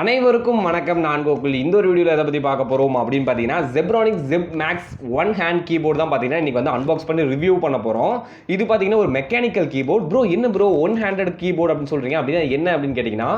அனைவருக்கும் வணக்கம். நான் கோகுல். இந்த ஒரு வீடியோவில் எதை பற்றி பார்க்க போகிறோம் அப்படின்னு பார்த்தீங்கன்னா Zebronics Zeb-MAX one hand keyboard தான் பார்த்தீங்கன்னா இன்றைக்கி வந்து அன்பாக்ஸ் பண்ணி ரிவ்யூ பண்ண போகிறோம். இது பார்த்தீங்கன்னா ஒரு மெக்கானிக்கல் கீபோர்ட். ப்ரோ என்ன ப்ரோ ஒன் ஹேண்டட் கீபோர்டு அப்படின்னு சொல்கிறீங்க அப்படின்னா என்ன அப்படின்னு கேட்டிங்கன்னா,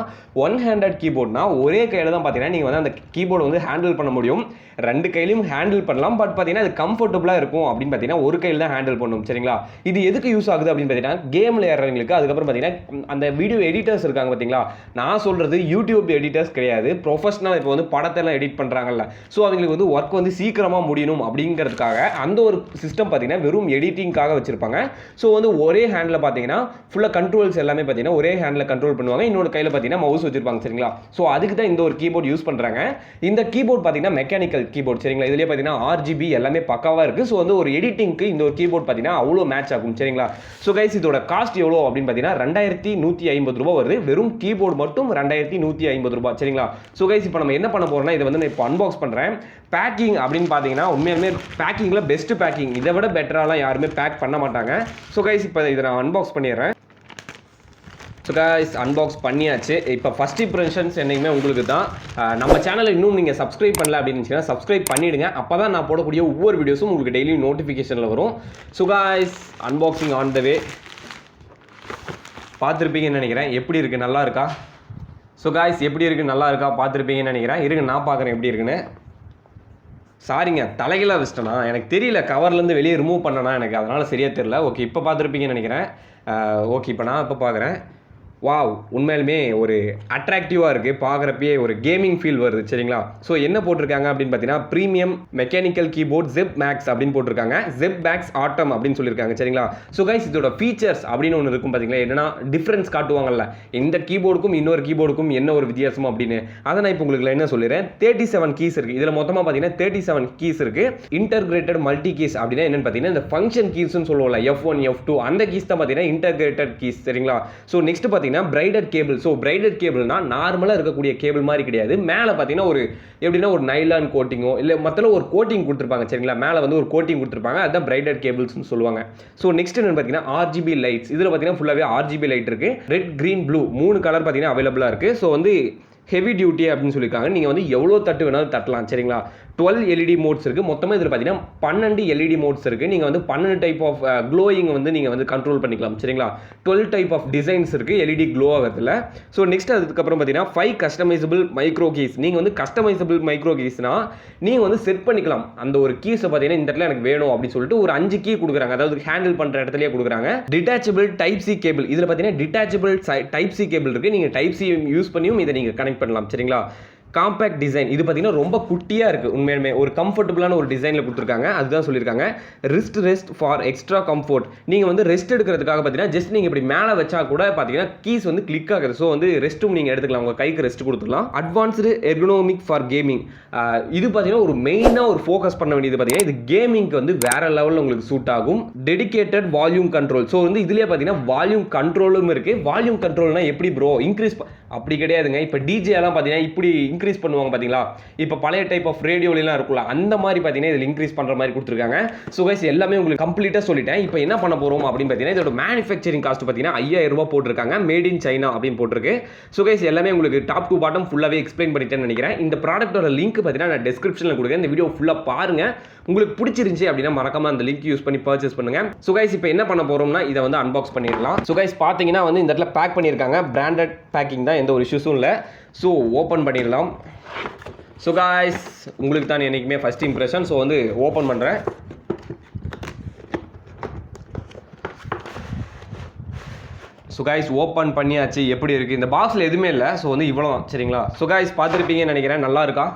ஒன் ஹேண்டட் கீபோர்ட்னா ஒரே கையில் தான் பார்த்தீங்கன்னா நீங்கள் வந்து அந்த கீபோர்டு வந்து ஹேண்டில் பண்ண முடியும். ரெண்டு கையிலையும் ஹேண்டில் பண்ணலாம். பட் பார்த்தீங்கன்னா அது கம்ஃபர்டபுளாக இருக்கும் அப்படின்னு பார்த்தீங்கன்னா ஒரு கையில் தான் ஹேண்டில் பண்ணணும். சரிங்களா? இது எதுக்கு யூஸ் ஆகுது அப்படின்னு பார்த்தீங்கன்னா கேமில் ஏறவங்களுக்கு, அதுக்கப்புறம் பார்த்தீங்கன்னா அந்த வீடியோ எடிட்டர்ஸ் இருக்காங்க பார்த்தீங்களா, நான் சொல்கிறது யூடியூப் எடிட்டர்ஸ் கிடையாது, ப்ரொஃபஷனல். இப்போ வந்து படத்தெல்லாம் எடிட் பண்ணுறாங்கல்ல, ஸோ அவங்களுக்கு வந்து ஒர்க் வந்து சீக்கிரமாக முடியணும் அப்படிங்கிறதுக்காக அந்த ஒரு சிஸ்டம் பார்த்தீங்கன்னா வெறும் எடிட்டிங்காக வச்சிருப்பாங்க. ஸோ வந்து ஒரே ஹேண்டில் பார்த்தீங்கன்னா ஃபுல்லாக கண்ட்ரோல்ஸ் எல்லாமே பார்த்தீங்கன்னா ஒரே ஹேண்டில் கண்ட்ரோல் பண்ணுவாங்க. இன்னொரு கையில் பார்த்தீங்கன்னா மவுஸ் வச்சிருப்பாங்க. சரிங்களா? ஸோ அதுக்கு தான் இந்த ஒரு கீபோர்ட் யூஸ் பண்ணுறாங்க. இந்த கீபோர்ட் பார்த்தீங்கன்னா மெக்கானிக்கல் கீபோர்ட். சரிங்களா? இதுலேயே பார்த்தீங்கன்னா RGB எல்லாமே பக்காவாக இருக்குது. ஸோ வந்து ஒரு எடிட்டிங்க்கு இந்த ஒரு கீபோர்ட் பார்த்தீங்கன்னா அவ்வளோ மேட்ச் ஆகும். சரிங்களா? ஸோ கைஸ் இதோட காஸ்ட் எவ்வளோ அப்படின்னு பார்த்தீங்கன்னா 2150 ரூபா வருது. வெறும் கீபோர்டு மட்டும் 2150 ரூபா. சரிங்களா? ஸோ கைஸ் இப்போ நம்ம என்ன பண்ண போகிறோம்னா, இதை வந்து நான் இப்போ அன்பாக்ஸ் பண்ணுறேன். பேக்கிங் அப்படின்னு பார்த்தீங்கன்னா உண்மையாலுமே பேக்கிங்கில் பெஸ்ட் பேக்கிங். இதை விட பெட்டராலாம் யாருமே பேக் பண்ண மாட்டாங்க. ஸோ கைஸ் இப்போ இதை நான் அன்பாக்ஸ் பண்ணிடுறேன். ஸோ கைஸ் அன்பாக்ஸ் பண்ணியாச்சு. இப்போ ஃபஸ்ட் இம்ப்ரெஷன்ஸ் என்னைக்குமே உங்களுக்கு தான். நம்ம சேனலை இன்னும் நீங்கள் சப்ஸ்கிரைப் பண்ணல அப்படின்னு நினச்சிங்கன்னா சப்ஸ்கிரைப் பண்ணிவிடுங்க. அப்போ தான் நான் போடக்கூடிய ஒவ்வொரு வீடியோஸும் உங்களுக்கு டெய்லி நோட்டிஃபிகேஷனில் வரும். So guys unboxing on the way. பார்த்துருப்பீங்கன்னு நினைக்கிறேன். எப்படி இருக்குது, நல்லா இருக்கா? ஸோ கைஸ் எப்படி இருக்குது, நல்லா இருக்கா பார்த்துருப்பீங்கன்னு நினைக்கிறேன். இருங்க நான் பார்க்குறேன் எப்படி இருக்குன்னு. சாரிங்க, தலைகளாக வச்சிட்டேனா எனக்கு தெரியல, கவர்லேருந்து வெளியே ரிமூவ் பண்ணனா எனக்கு அதனால் சரியாக தெரியல. ஓகே இப்போ பார்த்துருப்பீங்கன்னு நினைக்கிறேன். ஓகே இப்போ நான் இப்போ பார்க்குறேன். வாவ், உண்மையிலுமே ஒரு அட்ராக்டிவாக இருக்குது. பார்க்குறப்பே ஒரு கேமிங் ஃபீல் வருது. சரிங்களா? ஸோ என்ன போட்டிருக்காங்க அப்படின்னு பார்த்தீங்கன்னா ப்ரீமியம் மெக்கானிக்கல் கீபோர்ட் Zeb-MAX அப்படின்னு போட்டிருக்காங்க. Zeb-MAX ஆட்டம் அப்படின்னு சொல்லியிருக்காங்க. சரிங்களா? ஸோ கைஸ் இதோட ஃபீச்சர்ஸ் அப்படின்னு ஒன்று இருக்கும் பார்த்தீங்களா, என்னன்னா டிஃப்ரென்ஸ் காட்டுவாங்கல்ல, இந்த கீபோர்டுக்கும் இன்னொரு கீபோர்டுக்கும் என்ன ஒரு வித்தியாசம் அப்படின்னு. அதை நான் இப்போ உங்களுக்கு என்ன சொல்லிடுறேன். 37 கீஸ் இருக்குது. இதில் மொத்தமாக பார்த்தீங்கன்னா 37 கீஸ் இருக்குது. இன்டர்கிரேட்டட் மல்டி கீஸ் அப்படின்னா என்னன்னு பார்த்தீங்கன்னா இந்த ஃபங்க்ஷன் கீஸ்ன்னு சொல்லுவோம்ல, F1 F2 அந்த கீஸ் தான் பார்த்தீங்கன்னா இன்டர்கிரேட்டட் கீஸ். சரிங்களா? ஸோ நெக்ஸ்ட் பார்த்தீங்கன்னா பிரைடட் கேபிள். ஸோ பிரைடட் கேபிள்னா நார்மலாக இருக்கக்கூடிய கேபிள் மாதிரி கிடையாது. மேலே பார்த்தீங்கன்னா ஒரு எப்படின்னா ஒரு நைலான் கோட்டிங்கோ இல்லை மற்ற ஒரு கோட்டிங் கொடுத்துருப்பாங்க. சரிங்களா? மேலே வந்து ஒரு கோட்டிங் கொடுத்துருப்பாங்க. அதுதான் பிரைடட் கேபிள்ஸ்னு சொல்லுவாங்க. ஸோ நெக்ஸ்ட் என்னன்னு பார்த்தீங்கன்னா RGB லைட்ஸ். இதில் பார்த்தீங்கன்னா ஃபுல்லாகவே RGB லைட் இருக்குது. ரெட், கிரீன், ப்ளூ 3 கலர் பார்த்தீங்கன்னா அவைலபிளாக இருக்குது. ஸோ வந்து ஹெவி டியூட்டி அப்படின்னு சொல்லியிருக்காங்க. நீங்கள் வந்து எவ்வளோ தட்டு வேணாலும் தட்டலாம். சரிங்களா? 12 LED மோட்ஸ் இருக்குது. மொத்தமாக இதில் பார்த்தீங்கன்னா 12 LED மோட்ஸ் இருக்குது. நீங்கள் வந்து 12 டைப் ஆஃப் க்ளோயிங் வந்து நீங்கள் வந்து கண்ட்ரோல் பண்ணிக்கலாம். சரிங்களா? 12 டைப் ஆஃப் டிசைன்ஸ் இருக்குது LED க்ளோ ஆகிறதுல. ஸோ நெக்ஸ்ட் அதுக்கப்புறம் பார்த்தீங்கன்னா 5 கஸ்டமைசபிள் மைக்ரோ கீஸ். நீங்கள் வந்து கஸ்டமைசபிள் மைக்ரோ கீஸ்னால் நீங்கள் வந்து செட் பண்ணிக்கலாம். அந்த ஒரு கீஸை பார்த்தீங்கன்னா இந்த இடத்துல எனக்கு வேணும் அப்படின்னு சொல்லிட்டு ஒரு 5 கீ கொடுக்குறாங்க. அதாவது ஹேண்டில் பண்ணுற இடத்துலயே கொடுக்குறாங்க. Detachable type C cable. இதில் பார்த்தீங்கன்னா டிட்டாச்சபிள் டைப் சி கேபிள் இருக்குது. நீங்கள் டைப் சி யூஸ் பண்ணியும் இதை நீங்கள் கனெக்ட் பண்ணலாம். சரிங்களா? Compact design. இது பார்த்தீங்கன்னா ரொம்ப குட்டியாக இருக்குது. உண்மையுமே ஒரு கம்ஃபர்டபுளான ஒரு டிசைனில் கொடுத்துருக்காங்க. அதுதான் சொல்லியிருக்காங்க. Rest for extra comfort. நீங்கள் வந்து ரெஸ்ட் எடுக்கிறதுக்காக பார்த்தீங்கன்னா ஜஸ்ட் நீங்கள் இப்படி மேலே வச்சா கூட பார்த்தீங்கன்னா கீஸ் வந்து கிளிக் ஆகுது. ஸோ வந்து ரெஸ்ட்டும் நீங்கள் எடுத்துக்கலாம். உங்கள் கைக்கு ரெஸ்ட் கொடுத்துக்கலாம். Advanced ergonomic for gaming. இது பார்த்தீங்கன்னா ஒரு மெயினாக ஒரு ஃபோக்கஸ் பண்ண வேண்டியது பார்த்தீங்கன்னா இது கேமிங்க்கு வந்து வேற லெவலில் உங்களுக்கு சூட் ஆகும். Dedicated volume control. ஸோ வந்து இதுலேயே பார்த்தீங்கன்னா வால்யூம் கண்ட்ரோலும் இருக்குது. வால்யூம் கண்ட்ரோல்னா எப்படி ப்ரோ இன்க்ரீஸ் அப்படி கிடையாதுங்க. இப்போ டிஜே எல்லாம் பார்த்தீங்கன்னா இப்படி இன்க்ரீஸ் பண்ணுவாங்க பார்த்தீங்களா, இப்போ பழைய டைப் ஆஃப் ரேடியோலாம் இருக்குல்ல, அந்த மாதிரி பார்த்தீங்கன்னா இதில் இன்க்ரீஸ் பண்ணுற மாதிரி கொடுத்துருக்காங்க. ஸோ கைஸ் எல்லாமே உங்களுக்கு கம்ப்ளீட்டாக சொல்லிட்டேன். இப்போ என்ன பண்ண போகிறோம் அப்படின்னு பார்த்தீங்கன்னா இதோட மேனுஃபேக்சரிங் காஸ்ட் பார்த்தீங்கன்னா 5000 ரூபா போட்டிருக்காங்க. மேட் இன் சைனா அப்படின்னு போட்டிருக்கு. ஸோ கைஸ் எல்லாமே உங்களுக்கு டாப் டு பாட்டம் ஃபுல்லாகவே எக்ஸ்பிளைன் பண்ணிட்டேன்னு நினைக்கிறேன். இந்த ப்ராடக்ட்டோட லிங்க் பார்த்தீங்கன்னா நான் டிஸ்கிரிப்ஷனில் கொடுக்குறேன். இந்த வீடியோ ஃபுல்லாக பாருங்கள். உங்களுக்கு பிடிச்சிருந்துச்சு அப்படின்னா மறக்காம அந்த லிங்க் யூஸ் பண்ணி பர்ச்சேஸ் பண்ணுங்க. ஸோ கைஸ் இப்போ என்ன பண்ண போகிறோம்னா இதை வந்து அன்பாக்ஸ் பண்ணிடலாம். ஸோ கைஸ் பார்த்தீங்கன்னா வந்து இந்த இடத்துல பேக் பண்ணியிருக்காங்க. பிராண்டட் பேக்கிங் தான், எந்த ஒரு இஷ்யூஸும் இல்லை. ஸோ ஓப்பன் பண்ணிடலாம். ஸோ கைஸ் உங்களுக்கு தான் என்றைக்குமே ஃபஸ்ட் இம்ப்ரெஷன். ஸோ வந்து ஓப்பன் பண்ணுறேன். ஸோ கைஸ் ஓப்பன் பண்ணியாச்சு. எப்படி இருக்குது, இந்த பாக்ஸில் எதுவுமே இல்லை. ஸோ வந்து இவ்வளோ தான். சரிங்களா? ஸோ கைஸ் பார்த்துருப்பீங்கன்னு நினைக்கிறேன். நல்லா இருக்கா?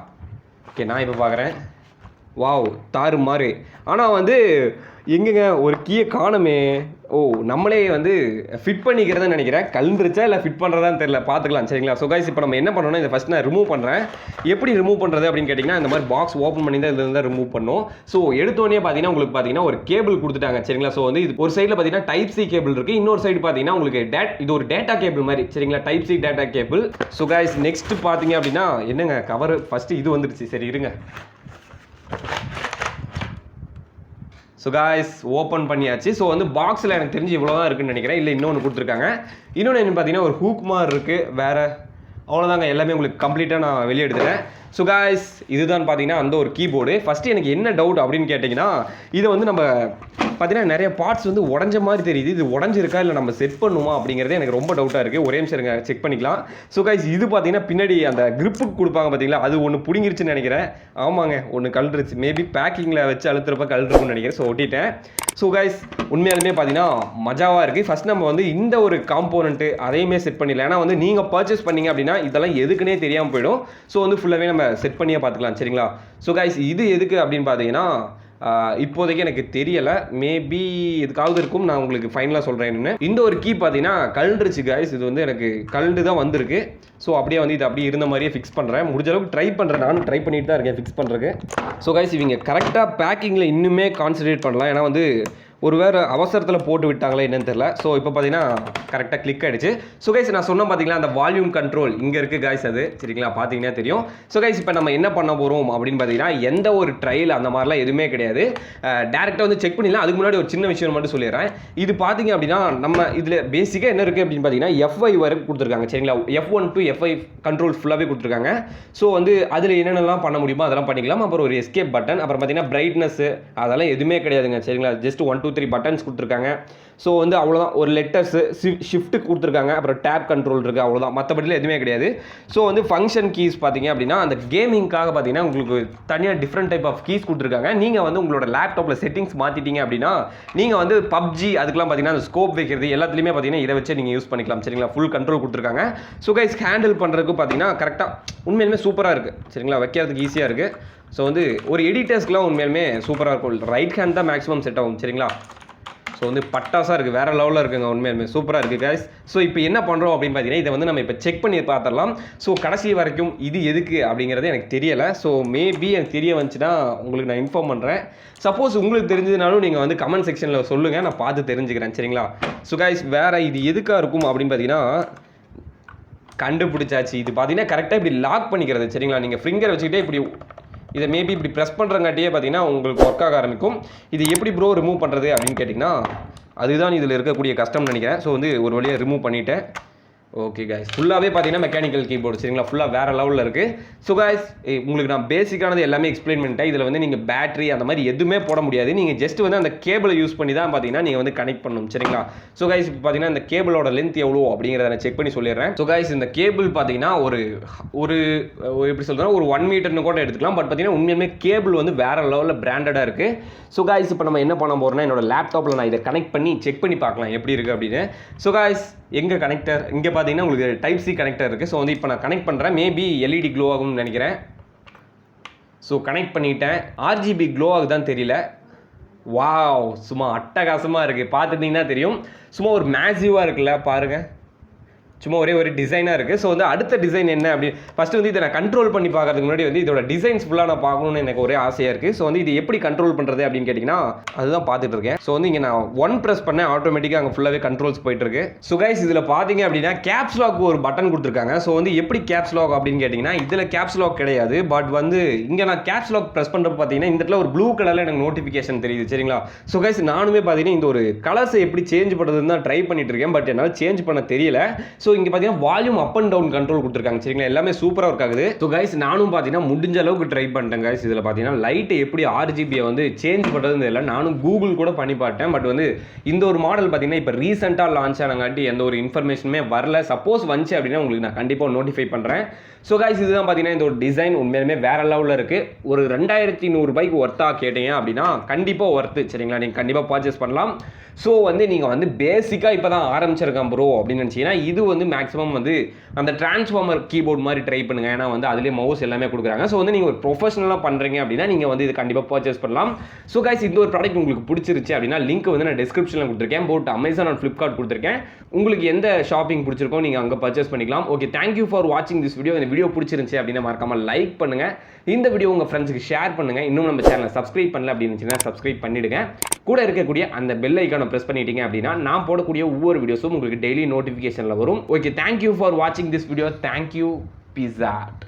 ஓகே நான் இப்போ பார்க்குறேன். வாவ், தாறு மாறு. ஆனால் வந்து எங்கேங்க ஒரு கீயை காணுமே. ஓ, நம்மளே வந்து ஃபிட் பண்ணிக்கிறதுன்னு நினைக்கிறேன். கலந்துருச்சா இல்லை ஃபிட் பண்ணுறதான்னு தெரியல, பார்த்துக்கலாம். சரிங்களா? ஸோ கைஸ் இப்போ நம்ம என்ன பண்ணோம்னா இதை ஃபஸ்ட் நான் ரிமூவ் பண்ணுறேன். எப்படி ரிமூவ் பண்ணுறது அப்படின்னு கேட்டிங்கன்னா இந்த மாதிரி பாக்ஸ் ஓப்பன் பண்ணி தான் இதில் தான் ரிமூவ் பண்ணோம். ஸோ எடுத்தோடனே பார்த்தீங்கன்னா உங்களுக்கு பார்த்தீங்கன்னா ஒரு கேபிள் கொடுத்துட்டாங்க. சரிங்களா? ஸோ வந்து இது ஒரு சைடில் பார்த்தீங்கன்னா டைப் சி கேபிள் இருக்குது. இன்னொரு சைடு பார்த்தீங்கன்னா உங்களுக்கு இது ஒரு டேட்டா கேபிள் மாதிரி. சரிங்களா? Type C data cable. So guys next பார்த்தீங்க அப்படின்னா என்னங்க கவர் ஃபஸ்ட்டு இது வந்துடுச்சு. சரி இருங்க. ஸோ காய்ஸ் ஓப்பன் பண்ணியாச்சு. ஸோ வந்து பாக்ஸில் எனக்கு தெரிஞ்சு இவ்வளோ தான் இருக்குன்னு நினைக்கிறேன். இல்லை இன்னொன்று கொடுத்துருக்காங்க. இன்னொன்று என்ன பார்த்தீங்கன்னா ஒரு ஹூக் மாதிரி இருக்குது. வேறு அவ்வளோதாங்க, எல்லாமே உங்களுக்கு கம்ப்ளீட்டாக நான் வெளியே எடுத்துட்டேன். ஸோ காய்ஸ், இதுதான் பார்த்தீங்கன்னா அந்த ஒரு கீபோர்டு. ஃபஸ்ட்டு எனக்கு என்ன டவுட் அப்படின்னு கேட்டிங்கன்னா, இதை வந்து நம்ம பார்த்தீங்கன்னா நிறைய பார்ட்ஸ் வந்து உடஞ்ச மாதிரி தெரியுது. இது உடஞ்சிருக்கா இல்லை நம்ம செட் பண்ணுமா அப்படிங்கிறது எனக்கு ரொம்ப டவுட்டாக இருக்குது. ஒரே நிமிஷம் இருங்க, செக் பண்ணிக்கலாம். ஸோ காய்ஸ், இது பார்த்தீங்கன்னா பின்னாடி அந்த கிரிப்புக்கு கொடுப்பாங்க பார்த்தீங்களா, அது ஒன்று பிடிங்கிருச்சுன்னு நினைக்கிறேன். ஆமாங்க, ஒன்று கழட்டுருச்சு. மேபி பேக்கிங்கில் வச்சு அழுத்துறப்ப கழட்டுருக்குன்னு நினைக்கிறேன். ஸோ ஒட்டிட்டேன். ஸோ காய்ஸ், உண்மையாலுமே பார்த்தீங்கன்னா மஜாவாக இருக்குது. ஃபஸ்ட் நம்ம வந்து இந்த ஒரு காம்போனன்ட்டு அதையுமே செட் பண்ணிடலாம். ஏன்னா வந்து நீங்கள் பர்ச்சேஸ் பண்ணீங்க அப்படின்னா இதெல்லாம் எதுக்குன்னே தெரியாமல் போயிடும். ஸோ வந்து ஃபுல்லாகவே நம்ம செட் பண்ணியே பார்த்துக்கலாம். சரிங்களா? ஸோ காய்ஸ், இது எதுக்கு அப்படின்னு பார்த்தீங்கன்னா இப்போதைக்கு எனக்கு தெரியலை. மேபி எதுக்காவது இருக்கும், நான் உங்களுக்கு ஃபைனலாக சொல்கிறேன்னு. இந்த ஒரு கீ பார்த்தீங்கன்னா கழண்டுருச்சு காய்ஸ். இது வந்து எனக்கு கழண்டு தான் வந்திருக்கு. ஸோ அப்படியே வந்து இது அப்படியே இருந்த மாதிரியே ஃபிக்ஸ் பண்ணுறேன். முடிஞ்ச அளவுக்கு ட்ரை பண்ணுறேன். நானும் ட்ரை பண்ணிட்டு தான் இருக்கேன் ஃபிக்ஸ் பண்ணுறதுக்கு. ஸோ காய்ஸ், இவங்க கரெக்டாக பேக்கிங்கில் இன்னுமே கான்சன்ட்ரேட் பண்ணலாம். ஏன்னா வந்து ஒரு வேறு அவசரத்தில் போட்டு விட்டாங்களே என்னன்னு தெரியல. ஸோ இப்போ பார்த்தீங்கன்னா கரெக்டாக கிளிக் ஆகிடுச்சு. ஸோ கைஸ், நான் சொன்ன பார்த்தீங்களா அந்த வால்யூம் கண்ட்ரோல் இங்கே இருக்குது காய்ஸ், அது சரிங்களா? பார்த்தீங்கன்னா தெரியும். ஸோ கைஸ், இப்போ நம்ம என்ன பண்ண போகிறோம் அப்படின்னு பார்த்தீங்கன்னா எந்த ஒரு ட்ரையல் அந்த மாதிரிலாம் எதுவுமே கிடையாது. டேரெக்டாக வந்து செக் பண்ணிடலாம். அதுக்கு முன்னாடி ஒரு சின்ன விஷயம் மட்டும் சொல்லிடுறேன். இது பார்த்தீங்க அப்படின்னா நம்ம இதில் பேசிக்காக என்ன இருக்குது அப்படின்னு பார்த்தீங்கன்னா F5 வரைக்கும் கொடுத்துருக்காங்க. சரிங்களா? F1 to F5 கண்ட்ரோல்ஸ் ஃபுல்லாகவே கொடுத்துருக்காங்க. ஸோ வந்து அதில் என்னென்னலாம் பண்ண முடியுமோ அதெல்லாம் பண்ணிக்கலாம். அப்புறம் ஒரு எஸ்கேப் பட்டன், அப்புறம் பார்த்தீங்கன்னா பிரைட்னஸ், அதெல்லாம் எதுவுமே கிடையாதுங்க. சரிங்களா? ஜஸ்ட் 1 2 3 பட்டன்ஸ் கொடுத்துருக்காங்க. ஸோ வந்து அவ்வளோதான். ஒரு லெட்டர்ஸு ஷிஃப்ட்டு கொடுத்துருக்காங்க. அப்புறம் டேப் கண்ட்ரோல் இருக்குது, அவ்வளோதான். மற்றபடியில் எதுவுமே கிடையாது. ஸோ வந்து ஃபங்க்ஷன் கீஸ் பார்த்தீங்க அப்படின்னா அந்த கேமிங்காக பார்த்தீங்கன்னா உங்களுக்கு தனியாக டிஃப்ரெண்ட் டைப் ஆஃப் கீஸ் கொடுத்துருக்காங்க. நீங்கள் வந்து உங்களோட லேப்டாப்பில் செட்டிங்ஸ் மாற்றிட்டீங்க அப்படின்னா நீங்கள் வந்து பப்ஜி அதுக்கெலாம் பார்த்தீங்கன்னா அந்த ஸ்கோப் வைக்கிறது எல்லாத்துலேயுமே பார்த்தீங்கன்னா இதை வச்சு நீங்கள் யூஸ் பண்ணிக்கலாம். சரிங்களா? ஃபுல் கண்ட்ரோல் கொடுத்துருக்காங்க. ஸோ கைஸ், ஹேண்டில் பண்ணுறதுக்கு பார்த்தீங்கன்னா கரெக்டாக உண்மையிலுமே சூப்பராக இருக்குது. சரிங்களா? வைக்கிறதுக்கு ஈஸியாக இருக்குது. ஸோ வந்து ஒரு எடிட்டர்ஸ்க்குலாம் உண்மையிலுமே சூப்பராக இருக்கும். ரைட் ஹேண்ட் தான் மேக்ஸிமம் செட் ஆகும். சரிங்களா? ஸோ வந்து பட்டாசாக இருக்குது, வேறு லெவலில் இருக்குங்க. உண்மையுமே சூப்பராக இருக்குது கைஸ். ஸோ இப்போ என்ன பண்ணுறோம் அப்படின்னு பார்த்தீங்கன்னா இதை வந்து நம்ம இப்போ செக் பண்ணி பார்த்துடலாம். ஸோ கடைசி வரைக்கும் இது எதுக்கு அப்படிங்கிறது எனக்கு தெரியலை. ஸோ மேபி எனக்கு தெரிய வந்துச்சுன்னா உங்களுக்கு நான் இன்ஃபார்ம் பண்ணுறேன். சப்போஸ் உங்களுக்கு தெரிஞ்சதுனாலும் நீங்கள் வந்து கமெண்ட் செக்ஷனில் சொல்லுங்கள், நான் பார்த்து தெரிஞ்சுக்கிறேன். சரிங்களா? ஸோ கைஸ், வேறு இது எதுக்காக இருக்கும் அப்படின்னு பார்த்தீங்கன்னா கண்டுபிடிச்சாச்சு. இது பார்த்தீங்கன்னா கரெக்டாக இப்படி லாக் பண்ணிக்கிறது. சரிங்களா? நீங்கள் ஃபிங்கர் வச்சுக்கிட்டே இப்படி இதை மேபி இப்படி ப்ரெஸ் பண்ணுறங்காட்டியே பார்த்தீங்கன்னா உங்களுக்கு ஒர்க் ஆக ஆரம்பிக்கும். இது எப்படி ப்ரோ ரிமூவ் பண்ணுறது அப்படின்னு கேட்டிங்கன்னா அதுதான் இதில் இருக்கக்கூடிய கஷ்டம்னு நினைக்கிறேன். ஸோ வந்து ஒரு வழியாக ரிமூவ் பண்ணிவிட்டேன். ஓகே கைஸ், ஃபுல்லாகவே பார்த்தீங்கன்னா மெக்கானிக்கல் கீபோர்டு. சரிங்களா? ஃபுல்லாக வேறு லெவலில் இருக்குது. ஸோ கைஸ், உங்களுக்கு நான் பேசிக்கானது எல்லாமே எக்ஸ்பிளைன் பண்ணிட்டேன். இதில் வந்து நீங்கள் பேட்டரி அந்த மாதிரி எதுவுமே போட முடியாது. நீங்கள் ஜஸ்ட் வந்து அந்த கேபிளை யூஸ் பண்ணி தான் பார்த்தீங்கன்னா நீங்கள் வந்து கனெக்ட் பண்ணணும். சரிங்களா? ஸோ கைஸ், இப்போ பார்த்தீங்கன்னா இந்த கேபிளோட லென்த் எவ்வளோ அப்படிங்கிறத நான் செக் பண்ணி சொல்லிடுறேன். ஸோ கைஸ், இந்த கேபிள் பார்த்தீங்கன்னா ஒரு எப்படி சொல்கிறேன்னா ஒரு 1 மீட்டர்னு கூட எடுத்துக்கலாம். பட் பார்த்தீங்கன்னா உண்மையுமே கேபிள் வந்து வேறு லெவலில் பிராண்டடாக இருக்குது. ஸோ கைஸ், இப்போ நம்ம என்ன பண்ண போகிறோம்னா என்னோட லேப்டாப்பில் நான் இதை கனெக்ட் பண்ணி செக் பண்ணி பார்க்கலாம் எப்படி இருக்குது அப்படின்னு. ஸோ கைஸ், எங்கே கனெக்டர் இங்கே பார்த்தீங்கன்னா உங்களுக்கு டைப் சி கனெக்டர் இருக்குது. ஸோ வந்து இப்போ நான் கனெக்ட் பண்ணுறேன். மேபி எல்இடி க்ளோ ஆகும்னு நினைக்கிறேன். ஸோ கனெக்ட் பண்ணிட்டேன். RGB க்ளோ ஆகுதான்னு தெரியல. வாவ், சும்மா அட்டகாசமாக இருக்குது. பார்த்துட்டிங்கன்னா தெரியும். சும்மா ஒரு மேசிவாக இருக்குல்ல, பாருங்கள். சும்மா ஒரே ஒரு டிசைனாக இருக்குது. ஸோ வந்து அடுத்த டிசைன் என்ன அப்படி ஃபஸ்ட்டு வந்து இதை நான் கண்ட்ரோல் பண்ணி பார்க்கறதுக்கு முன்னாடி வந்து இதோட டிசைன்ஸ் ஃபுல்லாக நான் பார்க்கணுன்னு எனக்கு ஒரே ஆசையாக இருக்குது. ஸோ வந்து இது எப்படி கண்ட்ரோல் பண்ணுறது அப்படின்னு கேட்டிங்கன்னா அதுதான் பார்த்துட்டு இருக்கேன். ஸோ வந்து இங்கே நான் 1 ப்ரெஸ் பண்ணேன், ஆட்டோமேட்டிக்காக அங்கே ஃபுல்லாகவே கண்ட்ரோல்ஸ் போயிட்டுருக்கு. ஸோ கைஸ், இதில் பார்த்தீங்க அப்படின்னா கேப்ஸ் லாக் ஒரு பட்டன் கொடுத்துருக்காங்க. ஸோ வந்து எப்படி கேப்ஸ் லாக் அப்படின்னு கேட்டிங்கன்னா இதில் கேப்ஸ் லாக் கிடையாது. பட் வந்து இங்கே நான் கேப்ஸ் லாக் ப்ரெஸ் பண்ணுறப்ப பார்த்தீங்கன்னா இந்த இடத்துல ஒரு ப்ளூ கலரில் எனக்கு நோட்டிஃபிகேஷன் தெரியுது. சரிங்களா? ஸோ கைஸ், நானுமே பார்த்தீங்கன்னா இந்த ஒரு கலர்ஸை எப்படி சேஞ்ச் பண்ணுறதுன்னு தான் ட்ரை பண்ணிட்டு இருக்கேன். பட் என்னால் சேஞ்ச் பண்ண தெரியல. ஸோ இங்கே பார்த்தீங்கன்னா volume up and down control கொடுத்துருக்காங்க. சரிங்களா? எல்லாமே சூப்பராக ஒர்க் ஆகுது. ஸோ கைஸ், நானும் பார்த்தீங்கன்னா முடிஞ்ச அளவுக்கு ட்ரை பண்ணிட்டேன் கைஸ். இதில் பார்த்தீங்கன்னா லைட்டை எப்படி RGB வந்து சேஞ்ச் பண்ணுறதுன்னு தெரியல. நானும் கூகுள் கூட பண்ணி பார்த்தேன். பட் வந்து இந்த ஒரு மாடல் பார்த்தீங்கன்னா இப்போ ரீசெண்டாக லான்ச் ஆனங்காட்டி எந்த ஒரு இன்ஃபர்மேஷனுமே வரல. சப்போஸ் வந்துச்சு அப்படின்னா உங்களுக்கு நான் கண்டிப்பாக நோட்டிஃபை பண்ணுறேன். ஸோ கைஸ், இதுதான் பார்த்தீங்கன்னா இந்த ஒரு டிசைன் உண்மையிலுமே வேற லெவலில் இருக்குது. ஒரு 2100 ரூபாய்க்கு ஒர்த்தாக கேட்டீங்க அப்படின்னா கண்டிப்பாக ஒர்த்து. சரிங்களா? நீங்கள் கண்டிப்பாக பர்ச்சேஸ் பண்ணலாம். ஸோ வந்து நீங்கள் வந்து பேசிக்காக இப்போ தான் ஆரம்பிச்சிருக்கேன் ப்ரோ அப்படின்னு நினச்சிங்கன்னா இது வந்து மேக்ஸிமம் வந்து அந்த டிரான்ஸ்ஃபார்மர் கீபோர்டு மாதிரி ட்ரை பண்ணுங்கள். ஏன்னா வந்து அதுலேயே மவுஸ் எல்லாமே கொடுக்குறாங்க. ஸோ வந்து நீங்கள் ஒரு ப்ரொஃபஷனலாக பண்ணுறீங்க அப்படின்னா நீங்கள் வந்து இது கண்டிப்பாக பர்ச்சேஸ் பண்ணலாம். ஸோ கைஸ், இந்த ஒரு ப்ராடக்ட் உங்களுக்கு பிடிச்சிருச்சு அப்படின்னா லிங்க் வந்து நான் டிஸ்கிரிப்ஷனில் கொடுத்துருக்கேன். போட் அமேசான் அண்ட் ஃப்ளிப்கார்ட் கொடுத்துருக்கேன். உங்களுக்கு எந்த ஷாப்பிங் பிடிச்சிருக்கோ நீங்கள் அங்கே பர்ச்சேஸ் பண்ணிக்கலாம். ஓகே, தேங்க்யூ ஃபார் வாட்சிங் திஸ் வீடியோ. இந்த வீடியோ பிடிச்சிருந்துச்சு அப்படின்னா மறக்காமல் லைக் பண்ணுங்கள். இந்த வீடியோ உங்கள் ஃப்ரெண்ட்ஸுக்கு ஷேர் பண்ணுங்கள். இன்னும் நம்ம சேனலை சப்ஸ்கிரைப் பண்ணல அப்படின்னு இருந்துச்சுன்னா சப்ஸ்கிரைப் பண்ணிவிடுங்க. கூட இருக்கக்கூடிய அந்த பெல் ஐக்கானை ப்ரெஸ் பண்ணிட்டீங்க அப்படின்னா நான் போடக்கூடிய ஒவ்வொரு வீடியோஸும் உங்களுக்கு டெய்லி நோட்டிஃபிகேஷனில் வரும். ஓகே, தேங்க்யூ ஃபார் வாட்சிங் this video. Thank you. Peace add.